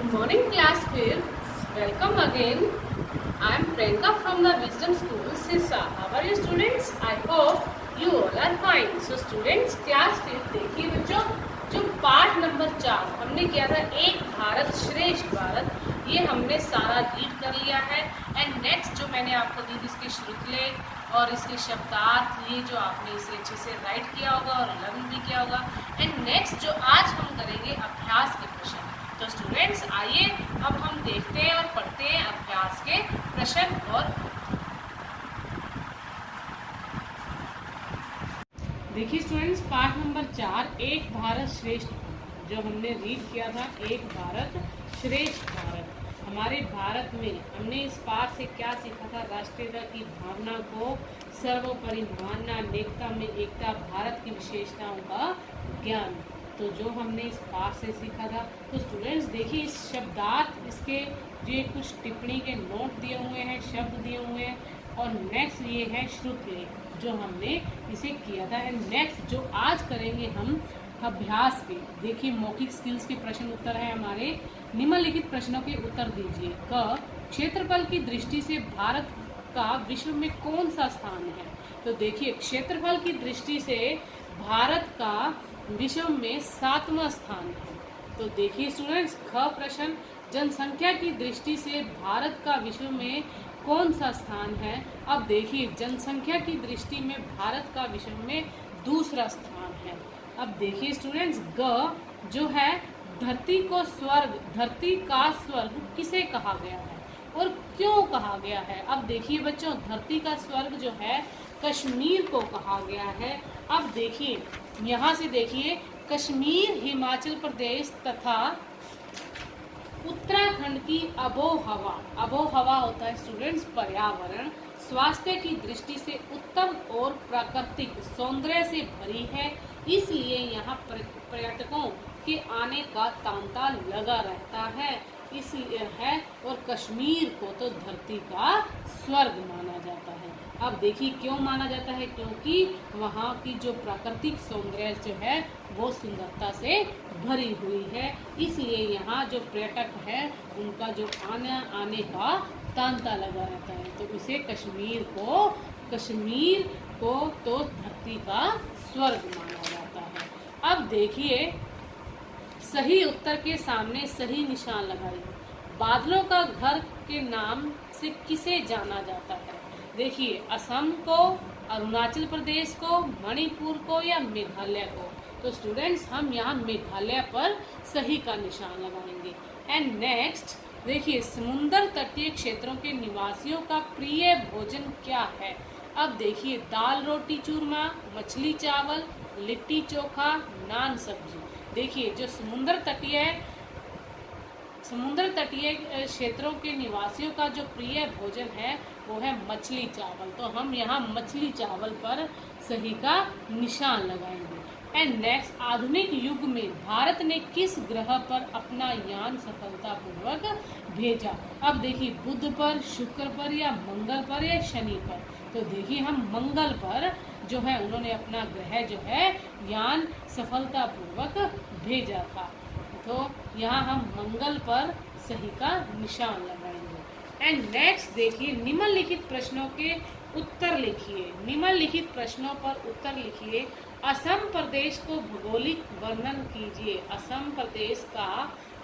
Good morning, class 5th. Welcome again. I am Priyanka from the Wisdom School, Sirsa. How are you, students? I hope you all are fine. So, students, class 5th देखिए बच्चों, जो पाठ number 4 हमने किया था एक भारत श्रेष्ठ भारत, ये हमने सारा रीड कर लिया है। एंड नेक्स्ट जो मैंने आपको दी थी इसके श्रुतलेख और इसके शब्दार्थ, ये जो आपने इसे अच्छे से राइट किया होगा और लर्न भी किया होगा। एंड नेक्स्ट जो आज हम करेंगे अभ्यास के प्रश्न। तो स्टूडेंट्स आइए अब हम देखते हैं और पढ़ते हैं अभ्यास के प्रश्न। और देखिए स्टूडेंट्स, पाठ नंबर 4 एक भारत श्रेष्ठ जो हमने रीड किया था, एक भारत श्रेष्ठ भारत। हमारे भारत में हमने इस पाठ से क्या सीखा था? राष्ट्रीयता की भावना को सर्वोपरि मानना, अनेकता में एकता, भारत की विशेषताओं का ज्ञान। तो जो हमने इस पाठ से सीखा था, तो स्टूडेंट्स देखिए इस शब्दार्थ, इसके जो ये कुछ टिप्पणी के नोट दिए हुए हैं, शब्द दिए हुए हैं। और नेक्स्ट ये है श्रुतलेख जो हमने इसे किया था। एंड नेक्स्ट जो आज करेंगे हम अभ्यास के, देखिए मौखिक स्किल्स के प्रश्न उत्तर है हमारे। निम्नलिखित प्रश्नों के उत्तर दीजिए। क क्षेत्रफल की दृष्टि से भारत का विश्व में कौन सा स्थान है? तो देखिए क्षेत्रफल की दृष्टि से भारत का विश्व में 7वां स्थान है। तो देखिए स्टूडेंट्स, ख प्रश्न जनसंख्या की दृष्टि से भारत का विश्व में कौन सा स्थान है? अब देखिए जनसंख्या की दृष्टि में भारत का विश्व में दूसरा स्थान है। अब देखिए स्टूडेंट्स, ग जो है धरती को स्वर्ग, धरती का स्वर्ग किसे कहा गया है और क्यों कहा गया है? अब देखिए बच्चों, धरती का स्वर्ग जो है कश्मीर को कहा गया है। अब देखिए यहाँ से देखिए, कश्मीर हिमाचल प्रदेश तथा उत्तराखंड की आबोहवा, आबोहवा होता है स्टूडेंट्स पर्यावरण, स्वास्थ्य की दृष्टि से उत्तम और प्राकृतिक सौंदर्य से भरी है, इसलिए यहाँ पर्यटकों के आने का तांता लगा रहता है, इसलिए है। और कश्मीर को तो धरती का स्वर्ग माना जाता है। अब देखिए क्यों माना जाता है? क्योंकि वहाँ की जो प्राकृतिक सौंदर्य जो है वो सुंदरता से भरी हुई है, इसलिए यहाँ जो पर्यटक है उनका जो आने का तांता लगा रहता है। तो इसे कश्मीर को तो धरती का स्वर्ग माना जाता है। अब देखिए सही उत्तर के सामने सही निशान लगाइए। बादलों का घर के नाम से किसे जाना जाता है? देखिए असम को, अरुणाचल प्रदेश को, मणिपुर को या मेघालय को? तो स्टूडेंट्स हम यहाँ मेघालय पर सही का निशान लगाएंगे। एंड नेक्स्ट देखिए समुद्र तटीय क्षेत्रों के निवासियों का प्रिय भोजन क्या है? अब देखिए दाल रोटी चूरमा, मछली चावल, लिट्टी चोखा, नान सब्जी। देखिए जो समुद्र तटीय क्षेत्रों के निवासियों का जो प्रिय भोजन है वो है मछली चावल। तो हम यहाँ मछली चावल पर सही का निशान लगाएंगे। एंड नेक्स्ट आधुनिक युग में भारत ने किस ग्रह पर अपना यान सफलतापूर्वक भेजा? अब देखिए बुध पर, शुक्र पर या मंगल पर या शनि पर? तो देखिए हम मंगल पर जो है उन्होंने अपना ग्रह जो है यान सफलतापूर्वक भेजा था। तो यहाँ हम मंगल पर सही का निशान लगाएंगे। एंड नेक्स्ट देखिए निम्नलिखित प्रश्नों के उत्तर लिखिए। निम्नलिखित प्रश्नों पर उत्तर लिखिए। असम प्रदेश को भौगोलिक वर्णन कीजिए। असम प्रदेश का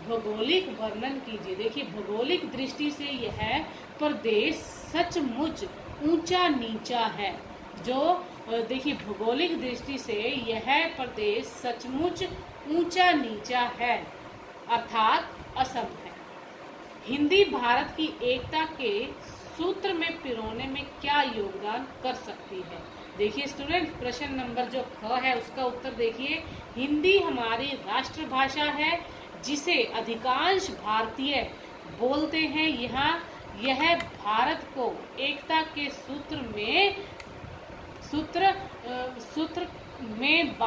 भौगोलिक वर्णन कीजिए। देखिए भौगोलिक दृष्टि से यह प्रदेश सचमुच ऊंचा नीचा है। जो देखिए भौगोलिक दृष्टि से यह प्रदेश सचमुच ऊंचा नीचा है, अर्थात असम है। हिंदी भारत की एकता के सूत्र में पिरोने में क्या योगदान कर सकती है? देखिए स्टूडेंट प्रश्न नंबर जो ख है उसका उत्तर देखिए। हिंदी हमारी राष्ट्रभाषा है जिसे अधिकांश भारतीय बोलते हैं। यह भारत को एकता के सूत्र में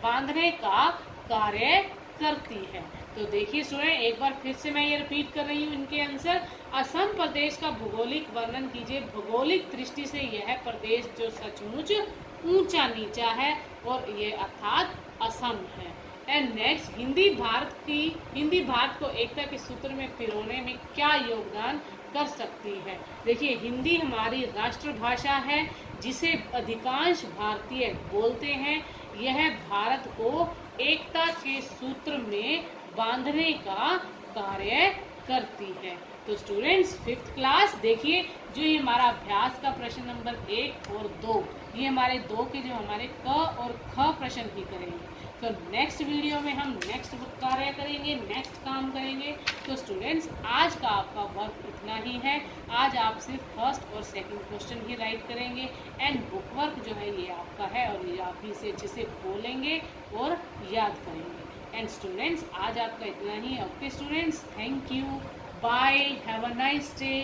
बांधने का कार्य करती है। तो देखिए स्टूडेंट एक बार फिर से मैं ये रिपीट कर रही हूँ इनके आंसर। असम प्रदेश का भौगोलिक वर्णन कीजिए। भौगोलिक दृष्टि से यह प्रदेश जो सचमुच ऊंचा नीचा है और ये अर्थात असम है। एंड नेक्स्ट, हिंदी भारत को एकता के सूत्र में पिरोने में क्या योगदान कर सकती है। देखिए, हिंदी हमारी राष्ट्रभाषा है जिसे अधिकांश भारतीय बोलते हैं। यह भारत को एकता के सूत्र में बांधने का कार्य करती है। तो स्टूडेंट्स, 5th क्लास देखिए, जो ये हमारा अभ्यास का प्रश्न नंबर 1 और 2, ये हमारे 2 के जो हमारे क और ख प्रश्न ही करेंगे। तो नेक्स्ट वीडियो में हम नेक्स्ट कार्य करेंगे, नेक्स्ट काम करेंगे। तो स्टूडेंट्स, आज का आपका वर्क इतना ही है। आज आप सिर्फ फर्स्ट और सेकंड क्वेश्चन ही राइट करेंगे एंड बुक वर्क जो है ये आपका है और ये आप इसे अच्छे से बोलेंगे और याद करेंगे। एंड स्टूडेंट्स, आज आपका इतना ही। Okay students, thank you, bye, have a nice day.